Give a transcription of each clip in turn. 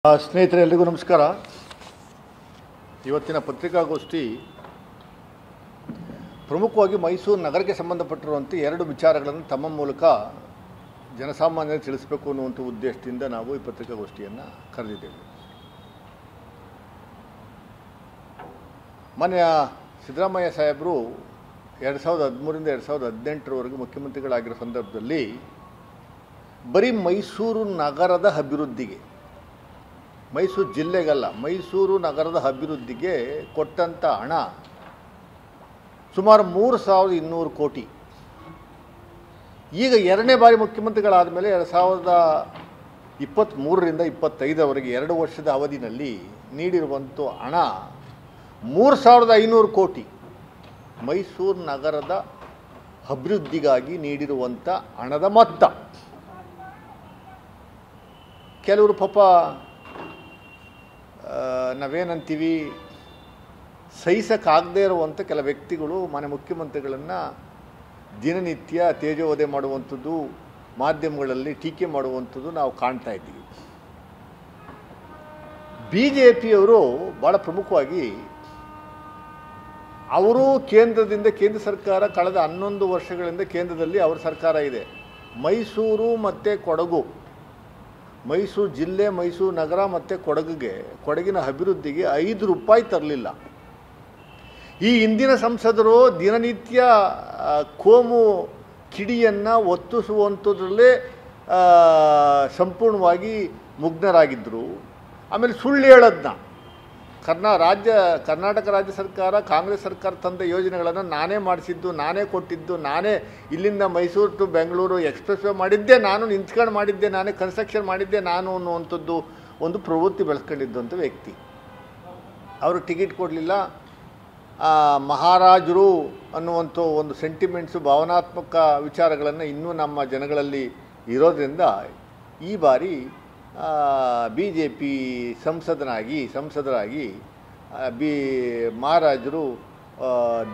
ಸ್ನೇಹಿತರೆ ಎಲ್ಲರಿಗೂ ನಮಸ್ಕಾರ. ಇವತ್ತಿನ ಪತ್ರಿಕಾಗೋಷ್ಠಿ ಪ್ರಮುಖವಾಗಿ ಮೈಸೂರು ನಗರಕ್ಕೆ ಸಂಬಂಧಪಟ್ಟಿರುವಂಥ ಎರಡು ವಿಚಾರಗಳನ್ನು ತಮ್ಮ ಮೂಲಕ ಜನಸಾಮಾನ್ಯರಿಗೆ ತಿಳಿಸಬೇಕು ಅನ್ನುವಂಥ ಉದ್ದೇಶದಿಂದ ನಾವು ಈ ಪತ್ರಿಕಾಗೋಷ್ಠಿಯನ್ನು ಕರೆದಿದ್ದೇವೆ. ಮಾನ್ಯ ಸಿದ್ದರಾಮಯ್ಯ ಸಾಹೇಬರು 2013ರಿಂದ 2018ರವರೆಗೆ ಮುಖ್ಯಮಂತ್ರಿಗಳಾಗಿರೋ ಸಂದರ್ಭದಲ್ಲಿ ಬರೀ ಮೈಸೂರು ನಗರದ ಅಭಿವೃದ್ಧಿಗೆ, ಮೈಸೂರು ಜಿಲ್ಲೆಗಲ್ಲ, ಮೈಸೂರು ನಗರದ ಅಭಿವೃದ್ಧಿಗೆ ಕೊಟ್ಟಂಥ ಹಣ ಸುಮಾರು 3200 ಕೋಟಿ. ಈಗ ಎರಡನೇ ಬಾರಿ ಮುಖ್ಯಮಂತ್ರಿಗಳಾದ ಮೇಲೆ 2023ರಿಂದ 25ರವರೆಗೆ 2 ವರ್ಷದ ಅವಧಿನಲ್ಲಿ ನೀಡಿರುವಂಥ ಹಣ 3500 ಕೋಟಿ ಮೈಸೂರು ನಗರದ ಅಭಿವೃದ್ಧಿಗಾಗಿ ನೀಡಿರುವಂಥ ಹಣದ ಮೊತ್ತ. ಕೆಲವರು ಪಾಪ ನಾವೇನಂತೀವಿ ಸಹಿಸಕ್ಕಾಗದೇ ಇರುವಂಥ ಕೆಲ ವ್ಯಕ್ತಿಗಳು ಮಾನ್ಯ ಮುಖ್ಯಮಂತ್ರಿಗಳನ್ನು ದಿನನಿತ್ಯ ತೇಜೋವಧೆ ಮಾಡುವಂಥದ್ದು, ಮಾಧ್ಯಮಗಳಲ್ಲಿ ಟೀಕೆ ಮಾಡುವಂಥದ್ದು ನಾವು ಕಾಣ್ತಾ ಇದ್ದೀವಿ. BJPಯವರು ಭಾಳ ಪ್ರಮುಖವಾಗಿ ಅವರು ಕೇಂದ್ರ ಸರ್ಕಾರ ಕಳೆದ 11 ವರ್ಷಗಳಿಂದ ಕೇಂದ್ರದಲ್ಲಿ ಅವರ ಸರ್ಕಾರ ಇದೆ. ಮೈಸೂರು ಮತ್ತು ಕೊಡಗು, ಮೈಸೂರು ಜಿಲ್ಲೆ, ಮೈಸೂರು ನಗರ ಮತ್ತು ಕೊಡಗಿನ ಅಭಿವೃದ್ಧಿಗೆ 5 ರೂಪಾಯಿ ತರಲಿಲ್ಲ. ಈ ಹಿಂದಿನ ಸಂಸದರು ದಿನನಿತ್ಯ ಕೋಮು ಕಿಡಿಯನ್ನು ಒತ್ತಿಸುವಂಥದ್ರಲ್ಲೇ ಸಂಪೂರ್ಣವಾಗಿ ಮುಗ್ಧರಾಗಿದ್ದರು. ಆಮೇಲೆ ಸುಳ್ಳು ಹೇಳೋದನ್ನ ಕರ್ನಾಟಕ ರಾಜ್ಯ ಸರ್ಕಾರ, ಕಾಂಗ್ರೆಸ್ ಸರ್ಕಾರ ತಂದ ಯೋಜನೆಗಳನ್ನು ನಾನೇ ಮಾಡಿಸಿದ್ದು, ನಾನೇ ಕೊಟ್ಟಿದ್ದು, ನಾನೇ ಇಲ್ಲಿಂದ Mysuru to Bengaluru expressway ಮಾಡಿದ್ದೆ, ನಾನು ನಿಂತ್ಕೊಂಡು ಮಾಡಿದ್ದೆ, ನಾನೇ ಕನ್ಸ್ಟ್ರಕ್ಷನ್ ಮಾಡಿದ್ದೆ ನಾನು ಅನ್ನುವಂಥದ್ದು ಒಂದು ಪ್ರವೃತ್ತಿ ಬೆಳೆಸ್ಕೊಂಡಿದ್ದಂಥ ವ್ಯಕ್ತಿ. ಅವರು ಟಿಕೆಟ್ ಕೊಡಲಿಲ್ಲ, ಮಹಾರಾಜರು ಅನ್ನುವಂಥ ಒಂದು ಸೆಂಟಿಮೆಂಟ್ಸು, ಭಾವನಾತ್ಮಕ ವಿಚಾರಗಳನ್ನು ಇನ್ನೂ ನಮ್ಮ ಜನಗಳಲ್ಲಿ ಇರೋದ್ರಿಂದ ಈ ಬಾರಿ BJP ಸಂಸದರಾಗಿ ಮಹಾರಾಜರು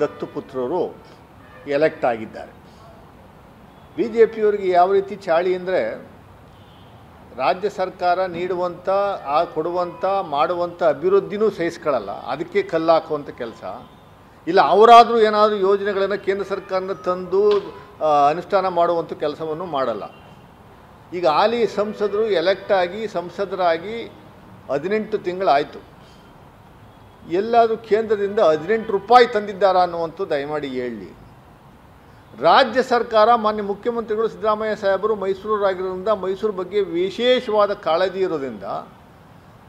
ದತ್ತುಪುತ್ರರು ಎಲೆಕ್ಟ್ ಆಗಿದ್ದಾರೆ. BJPಯವರಿಗೆ ಯಾವ ರೀತಿ ಚಾಳಿ ಅಂದರೆ, ರಾಜ್ಯ ಸರ್ಕಾರ ನೀಡುವಂಥ ಕೊಡುವಂಥ ಮಾಡುವಂಥ ಅಭಿವೃದ್ಧಿನೂ ಸಹಿಸ್ಕೊಳ್ಳಲ್ಲ, ಅದಕ್ಕೆ ಕಲ್ಲಾಕುವಂಥ ಕೆಲಸ ಇಲ್ಲ. ಅವರಾದರೂ ಏನಾದರೂ ಯೋಜನೆಗಳನ್ನು ಕೇಂದ್ರ ಸರ್ಕಾರದಿಂದ ತಂದು ಅನುಷ್ಠಾನ ಮಾಡುವಂಥ ಕೆಲಸವನ್ನು ಮಾಡಲ್ಲ. ಈಗ ಹಾಲಿ ಸಂಸದರು ಎಲೆಕ್ಟ್ ಆಗಿ ಸಂಸದರಾಗಿ 18 ತಿಂಗಳಾಯಿತು. ಎಲ್ಲಾದರೂ ಕೇಂದ್ರದಿಂದ 18 ರೂಪಾಯಿ ತಂದಿದ್ದಾರಾ ಅನ್ನುವಂಥದ್ದು ದಯಮಾಡಿ ಹೇಳಿ. ರಾಜ್ಯ ಸರ್ಕಾರ, ಮಾನ್ಯ ಮುಖ್ಯಮಂತ್ರಿಗಳು ಸಿದ್ದರಾಮಯ್ಯ ಸಾಹೇಬರು ಮೈಸೂರಾಗಿರೋದ್ರಿಂದ, ಮೈಸೂರು ಬಗ್ಗೆ ವಿಶೇಷವಾದ ಕಾಳಜಿ ಇರೋದ್ರಿಂದ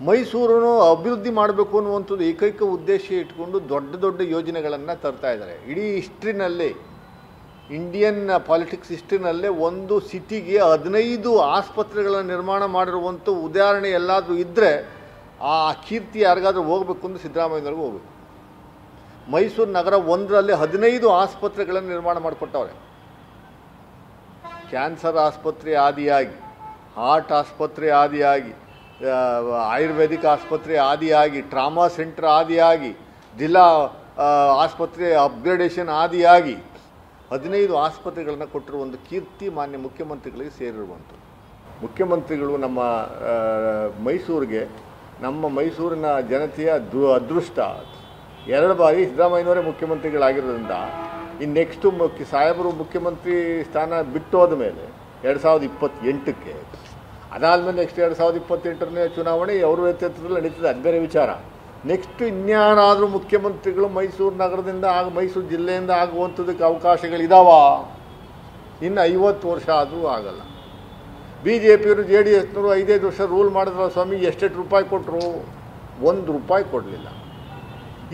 ಮೈಸೂರನ್ನು ಅಭಿವೃದ್ಧಿ ಮಾಡಬೇಕು ಅನ್ನುವಂಥದ್ದು ಏಕೈಕ ಉದ್ದೇಶ ಇಟ್ಕೊಂಡು ದೊಡ್ಡ ಯೋಜನೆಗಳನ್ನು ತರ್ತಾ ಇದ್ದಾರೆ. ಇಡೀ ಹಿಸ್ಟ್ರಿನಲ್ಲೇ, ಇಂಡಿಯನ್ ಪಾಲಿಟಿಕ್ಸ್ ಹಿಸ್ಟ್ರಿನಲ್ಲೇ ಒಂದು ಸಿಟಿಗೆ 15 ಆಸ್ಪತ್ರೆಗಳನ್ನು ನಿರ್ಮಾಣ ಮಾಡಿರುವಂಥ ಉದಾಹರಣೆ ಎಲ್ಲಾದರೂ ಇದ್ದರೆ ಆ ಕೀರ್ತಿ ಯಾರಿಗಾದರೂ ಹೋಗಬೇಕು ಅಂದರೆ ಸಿದ್ದರಾಮಯ್ಯವ್ರಿಗೆ ಹೋಗಬೇಕು. ಮೈಸೂರು ನಗರ 1ರಲ್ಲಿ 15 ಆಸ್ಪತ್ರೆಗಳನ್ನು ನಿರ್ಮಾಣ ಮಾಡಿಕೊಟ್ಟವ್ರೆ. ಕ್ಯಾನ್ಸರ್ ಆಸ್ಪತ್ರೆ ಆದಿಯಾಗಿ, ಹಾರ್ಟ್ ಆಸ್ಪತ್ರೆ ಆದಿಯಾಗಿ, ಆಯುರ್ವೇದಿಕ್ ಆಸ್ಪತ್ರೆ ಆದಿಯಾಗಿ, ಟ್ರಾಮಾ ಸೆಂಟರ್ ಆದಿಯಾಗಿ, ಜಿಲ್ಲಾ ಆಸ್ಪತ್ರೆ ಅಪ್ಗ್ರೇಡೇಷನ್ ಆದಿಯಾಗಿ 15 ಆಸ್ಪತ್ರೆಗಳನ್ನು ಕೊಟ್ಟಿರುವ ಒಂದು ಕೀರ್ತಿ ಮಾನ್ಯ ಮುಖ್ಯಮಂತ್ರಿಗಳಿಗೆ ಸೇರಿರುವಂಥದ್ದು. ಮುಖ್ಯಮಂತ್ರಿಗಳು ನಮ್ಮ ಮೈಸೂರಿಗೆ, ನಮ್ಮ ಮೈಸೂರಿನ ಜನತೆಯ ಅದೃಷ್ಟ. 2 ಬಾರಿ ಸಿದ್ದರಾಮಯ್ಯನವರೇ ಮುಖ್ಯಮಂತ್ರಿಗಳಾಗಿರೋದ್ರಿಂದ ಇನ್ನು ನೆಕ್ಸ್ಟು ಸಾಹೇಬರು ಮುಖ್ಯಮಂತ್ರಿ ಸ್ಥಾನ ಬಿಟ್ಟು ಹೋದ ಮೇಲೆ 2028ಕ್ಕೆ, ಅದಾದಮೇಲೆ ನೆಕ್ಸ್ಟ್ 2028ನೇ ಚುನಾವಣೆ ಅವ್ರ ನೇತೃತ್ವದಲ್ಲಿ ನಡೀತದೆ, ಅದು ಬೇರೆ ವಿಚಾರ. ನೆಕ್ಸ್ಟ್ ಇನ್ಯಾರಾದರೂ ಮುಖ್ಯಮಂತ್ರಿಗಳು ಮೈಸೂರು ನಗರದಿಂದ ಮೈಸೂರು ಜಿಲ್ಲೆಯಿಂದ ಆಗುವಂಥದ್ದಕ್ಕೆ ಅವಕಾಶಗಳಿದಾವ? ಇನ್ನು 50 ವರ್ಷ ಆದರೂ ಆಗಲ್ಲ. BJPಯವರು JDSನವರು 5 ವರ್ಷ ರೂಲ್ ಮಾಡಿದ್ರ ಸ್ವಾಮಿ, ಎಷ್ಟೆಷ್ಟು ರೂಪಾಯಿ ಕೊಟ್ಟರು? 1 ರೂಪಾಯಿ ಕೊಡಲಿಲ್ಲ.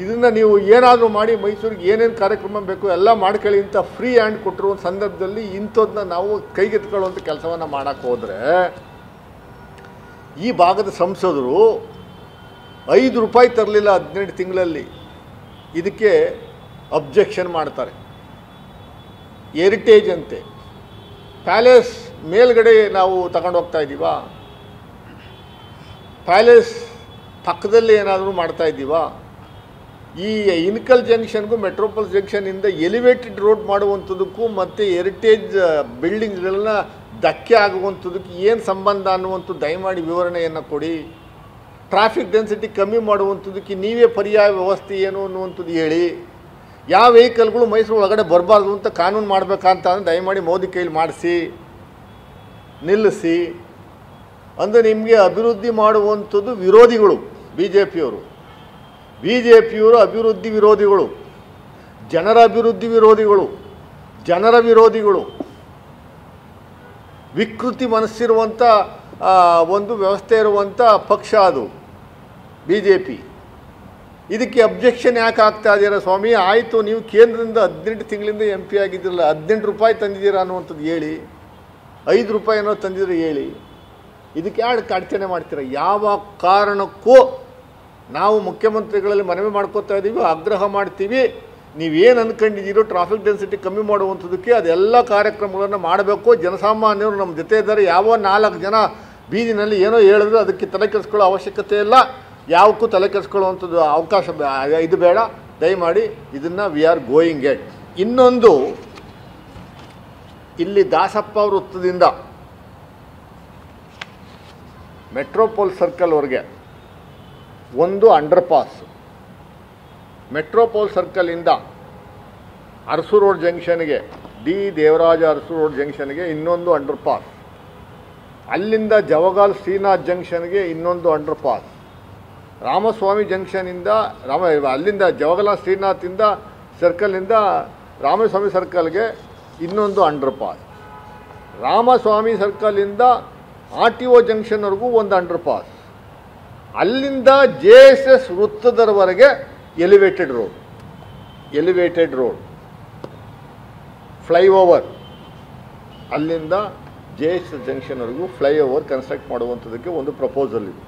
ಇದನ್ನು ನೀವು ಏನಾದರೂ ಮಾಡಿ ಮೈಸೂರಿಗೆ ಏನೇನು ಕಾರ್ಯಕ್ರಮ ಬೇಕು ಎಲ್ಲ ಮಾಡ್ಕೊಳ್ಳಿ ಅಂತ ಫ್ರೀ ಹ್ಯಾಂಡ್ ಕೊಟ್ಟಿರುವ ಸಂದರ್ಭದಲ್ಲಿ ಇಂಥದ್ದನ್ನ ನಾವು ಕೈಗೆತ್ಕೊಳ್ಳುವಂಥ ಕೆಲಸವನ್ನು ಮಾಡೋಕ್ಕೆ ಹೋದರೆ ಈ ಭಾಗದ ಸಂಸದರು 5 ರೂಪಾಯಿ ತರಲಿಲ್ಲ 18 ತಿಂಗಳಲ್ಲಿ. ಇದಕ್ಕೆ ಅಬ್ಜೆಕ್ಷನ್ ಮಾಡ್ತಾರೆ. ಹೆರಿಟೇಜ್ ಅಂತೆ, ಪ್ಯಾಲೇಸ್ ಮೇಲ್ಗಡೆ ನಾವು ತಗೊಂಡು ಹೋಗ್ತಾ ಇದ್ದೀವಾ? ಪ್ಯಾಲೇಸ್ ಪಕ್ಕದಲ್ಲಿ ಏನಾದರೂ ಮಾಡ್ತಾ ಇದ್ದೀವಾ? ಈ ಇನ್ಕಲ್ ಜಂಕ್ಷನ್ಗೂ ಮೆಟ್ರೋಪಾಲ್ ಜಂಕ್ಷನಿಂದ ಎಲಿವೇಟೆಡ್ ರೋಡ್ ಮಾಡುವಂಥದ್ದಕ್ಕೂ ಮತ್ತು ಹೆರಿಟೇಜ್ ಬಿಲ್ಡಿಂಗ್ಗಳನ್ನ ಧಕ್ಕೆ ಆಗುವಂಥದ್ದಕ್ಕೆ ಏನು ಸಂಬಂಧ ಅನ್ನುವಂಥ ದಯಮಾಡಿ ವಿವರಣೆಯನ್ನು ಕೊಡಿ. ಟ್ರಾಫಿಕ್ ಡೆನ್ಸಿಟಿ ಕಮ್ಮಿ ಮಾಡುವಂಥದ್ದಕ್ಕೆ ನೀವೇ ಪರ್ಯಾಯ ವ್ಯವಸ್ಥೆ ಏನು ಅನ್ನುವಂಥದ್ದು ಹೇಳಿ. ಯಾವ ವೆಹಿಕಲ್ಗಳು ಮೈಸೂರು ಒಳಗಡೆ ಬರಬಾರ್ದು ಅಂತ ಕಾನೂನು ಮಾಡಬೇಕಂತ ಅಂದರೆ ದಯಮಾಡಿ ಮೋದಿ ಕೈಲಿ ಮಾಡಿಸಿ, ನಿಲ್ಲಿಸಿ. ಅಂದರೆ ನಿಮಗೆ ಅಭಿವೃದ್ಧಿ ಮಾಡುವಂಥದ್ದು ವಿರೋಧಿಗಳು ಬಿ ಜೆ ಪಿಯವರು ಅಭಿವೃದ್ಧಿ ವಿರೋಧಿಗಳು, ಜನರ ಅಭಿವೃದ್ಧಿ ವಿರೋಧಿಗಳು, ಜನರ ವಿರೋಧಿಗಳು, ವಿಕೃತಿ ಮನಸ್ಸಿರುವಂಥ ಒಂದು ವ್ಯವಸ್ಥೆ ಇರುವಂಥ ಪಕ್ಷ ಅದು ಬಿ ಜೆ ಪಿ. ಇದಕ್ಕೆ ಅಬ್ಜೆಕ್ಷನ್ ಯಾಕೆ ಆಗ್ತಾ ಇದ್ದೀರಾ ಸ್ವಾಮಿ? ಆಯಿತು, ನೀವು ಕೇಂದ್ರದಿಂದ 18 ತಿಂಗಳಿಂದ MP ಆಗಿದ್ದಿರಲ್ಲ, 18 ರೂಪಾಯಿ ತಂದಿದ್ದೀರಾ ಅನ್ನುವಂಥದ್ದು ಹೇಳಿ, 5 ರೂಪಾಯಿ ಏನೋ ತಂದಿದ್ರೆ ಹೇಳಿ. ಇದಕ್ಕೆ ಯಾರು ಅಡಚಣೆ ಮಾಡ್ತೀರಾ? ಯಾವ ಕಾರಣಕ್ಕೂ ನಾವು ಮುಖ್ಯಮಂತ್ರಿಗಳಲ್ಲಿ ಮನವಿ ಮಾಡ್ಕೋತಾ ಇದ್ದೀವಿ, ಆಗ್ರಹ ಮಾಡ್ತೀವಿ. ನೀವೇನು ಅಂದ್ಕೊಂಡಿದ್ದೀರೋ ಟ್ರಾಫಿಕ್ ಡೆನ್ಸಿಟಿ ಕಮ್ಮಿ ಮಾಡುವಂಥದ್ದಕ್ಕೆ ಅದೆಲ್ಲ ಕಾರ್ಯಕ್ರಮಗಳನ್ನು ಮಾಡಬೇಕು. ಜನಸಾಮಾನ್ಯರು ನಮ್ಮ ಜೊತೆ ಇದ್ದಾರೆ. ಯಾವ 4 ಜನ ಬೀದಿನಲ್ಲಿ ಏನೋ ಹೇಳಿದ್ರು ಅದಕ್ಕೆ ತಲೆ ಕೆಡಿಸ್ಕೊಳ್ಳೋ ಅವಶ್ಯಕತೆ ಇಲ್ಲ. ಯಾವಕ್ಕೂ ತಲೆ ಕೆಡಿಸ್ಕೊಳ್ಳುವಂಥದ್ದು ಅವಕಾಶ ಇದು ಬೇಡ. ದಯಮಾಡಿ ಇದನ್ನು ವಿ ಆರ್ ಗೋಯಿಂಗ್ ಎಟ್. ಇನ್ನೊಂದು, ಇಲ್ಲಿ ದಾಸಪ್ಪ ವೃತ್ತದಿಂದ ಮೆಟ್ರೋಪೋಲ್ ಸರ್ಕಲ್ವರೆಗೆ ಒಂದು ಅಂಡರ್ ಪಾಸ್, ಮೆಟ್ರೋಪೋಲ್ ಸರ್ಕಲಿಂದ ಅರಸು ರೋಡ್ ಜಂಕ್ಷನ್ಗೆ, ಡಿ ದೇವರಾಜ ಅರಸು ರೋಡ್ ಜಂಕ್ಷನ್ಗೆ ಇನ್ನೊಂದು ಅಂಡರ್ ಪಾಸ್, ಅಲ್ಲಿಂದ ಜವಗಾಲ್ ಶ್ರೀನಾಥ್ ಜಂಕ್ಷನ್ಗೆ ಇನ್ನೊಂದು ಅಂಡರ್ ಪಾಸ್, ರಾಮಸ್ವಾಮಿ ಜಂಕ್ಷನಿಂದ ಅಲ್ಲಿಂದ ಜವಗಲ ಶ್ರೀನಾಥಿಂದ ಸರ್ಕಲ್ನಿಂದ ರಾಮಸ್ವಾಮಿ ಸರ್ಕಲ್ಗೆ ಇನ್ನೊಂದು ಅಂಡರ್ ಪಾಸ್, ರಾಮಸ್ವಾಮಿ ಸರ್ಕಲಿಂದ RTO ಜಂಕ್ಷನ್ವರೆಗೂ ಒಂದು ಅಂಡರ್ ಪಾಸ್, ಅಲ್ಲಿಂದ JSS ವೃತ್ತದವರೆಗೆ ಎಲಿವೇಟೆಡ್ ರೋಡ್ ಫ್ಲೈಓವರ್, ಅಲ್ಲಿಂದ JSS ಜಂಕ್ಷನ್ವರೆಗೂ ಫ್ಲೈಓವರ್ ಕನ್ಸ್ಟ್ರಕ್ಟ್ ಮಾಡುವಂಥದ್ದಕ್ಕೆ ಒಂದು ಪ್ರಪೋಸಲ್ ಇದೆ.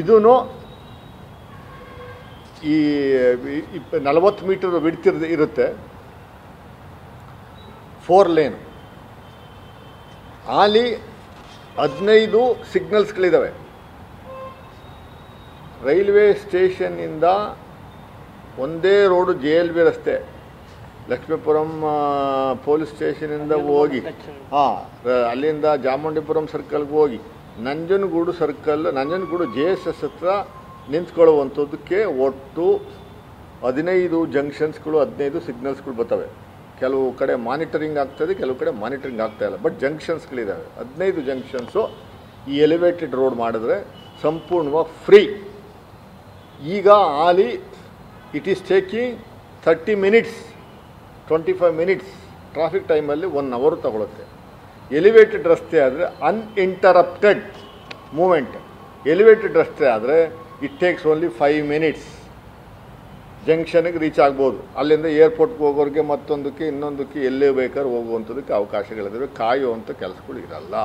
ಇದೂ ಈ 40 ಮೀಟರ್ ವಿಡ್ತ್ ಇರುತ್ತೆ, 4 ಲೇನ್. ಅಲ್ಲಿ 15 ಸಿಗ್ನಲ್ಸ್ಗಳಿದ್ದಾವೆ. ರೈಲ್ವೆ ಸ್ಟೇಷನ್ನಿಂದ ಒಂದೇ ರೋಡು JLB ರಸ್ತೆ, ಲಕ್ಷ್ಮೀಪುರಂ ಪೊಲೀಸ್ ಸ್ಟೇಷನಿಂದ ಹೋಗಿ ಅಲ್ಲಿಂದ ಜಾಮುಂಡಿಪುರಂ ಸರ್ಕಲ್ಗೆ ಹೋಗಿ ನಂಜನಗೂಡು JSS ಹತ್ರ ನಿಂತ್ಕೊಳ್ಳುವಂಥದ್ದಕ್ಕೆ ಒಟ್ಟು 15 ಜಂಕ್ಷನ್ಸ್ಗಳು, 15 ಸಿಗ್ನಲ್ಸ್ಗಳು ಬರ್ತವೆ. ಕೆಲವು ಕಡೆ ಮಾನಿಟರಿಂಗ್ ಆಗ್ತದೆ, ಕೆಲವು ಕಡೆ ಮಾನಿಟರಿಂಗ್ ಆಗ್ತಾಯಿಲ್ಲ, ಬಟ್ ಜಂಕ್ಷನ್ಸ್ಗಳಿದ್ದಾವೆ. 15 ಜಂಕ್ಷನ್ಸು ಈ ಎಲಿವೇಟೆಡ್ ರೋಡ್ ಮಾಡಿದ್ರೆ ಸಂಪೂರ್ಣವಾಗಿ ಫ್ರೀ. ಈಗ ಆಲಿ it is taking 30 minutes 25 minutes traffic ಟೈಮಲ್ಲಿ 1 ಅವರ್ ತಗೊಳುತ್ತೆ. ಎಲಿವೇಟೆಡ್ ರಸ್ತೆ ಆದರೆ ಅನ್ಇಂಟರಪ್ಟೆಡ್ ಮೂಮೆಂಟ್. ಎಲಿವೇಟೆಡ್ ರಸ್ತೆ ಆದರೆ ಇಟ್ ಟೇಕ್ಸ್ ಓನ್ಲಿ 5 ಮಿನಿಟ್ಸ್ ಜಂಕ್ಷನ್ಗೆ ರೀಚ್ ಆಗ್ಬೋದು. ಅಲ್ಲಿಂದ ಏರ್ಪೋರ್ಟ್ಗೆ ಹೋಗೋರಿಗೆ ಮತ್ತೊಂದಕ್ಕೆ ಇನ್ನೊಂದಕ್ಕೆ ಎಲ್ಲೇ ಬೇಕಾದ್ರೂ ಹೋಗುವಂಥದ್ದಕ್ಕೆ ಅವಕಾಶಗಳಿದ್ದಾವೆ. ಕಾಯುವಂಥ ಕೆಲಸಗಳು ಇರಲ್ಲ.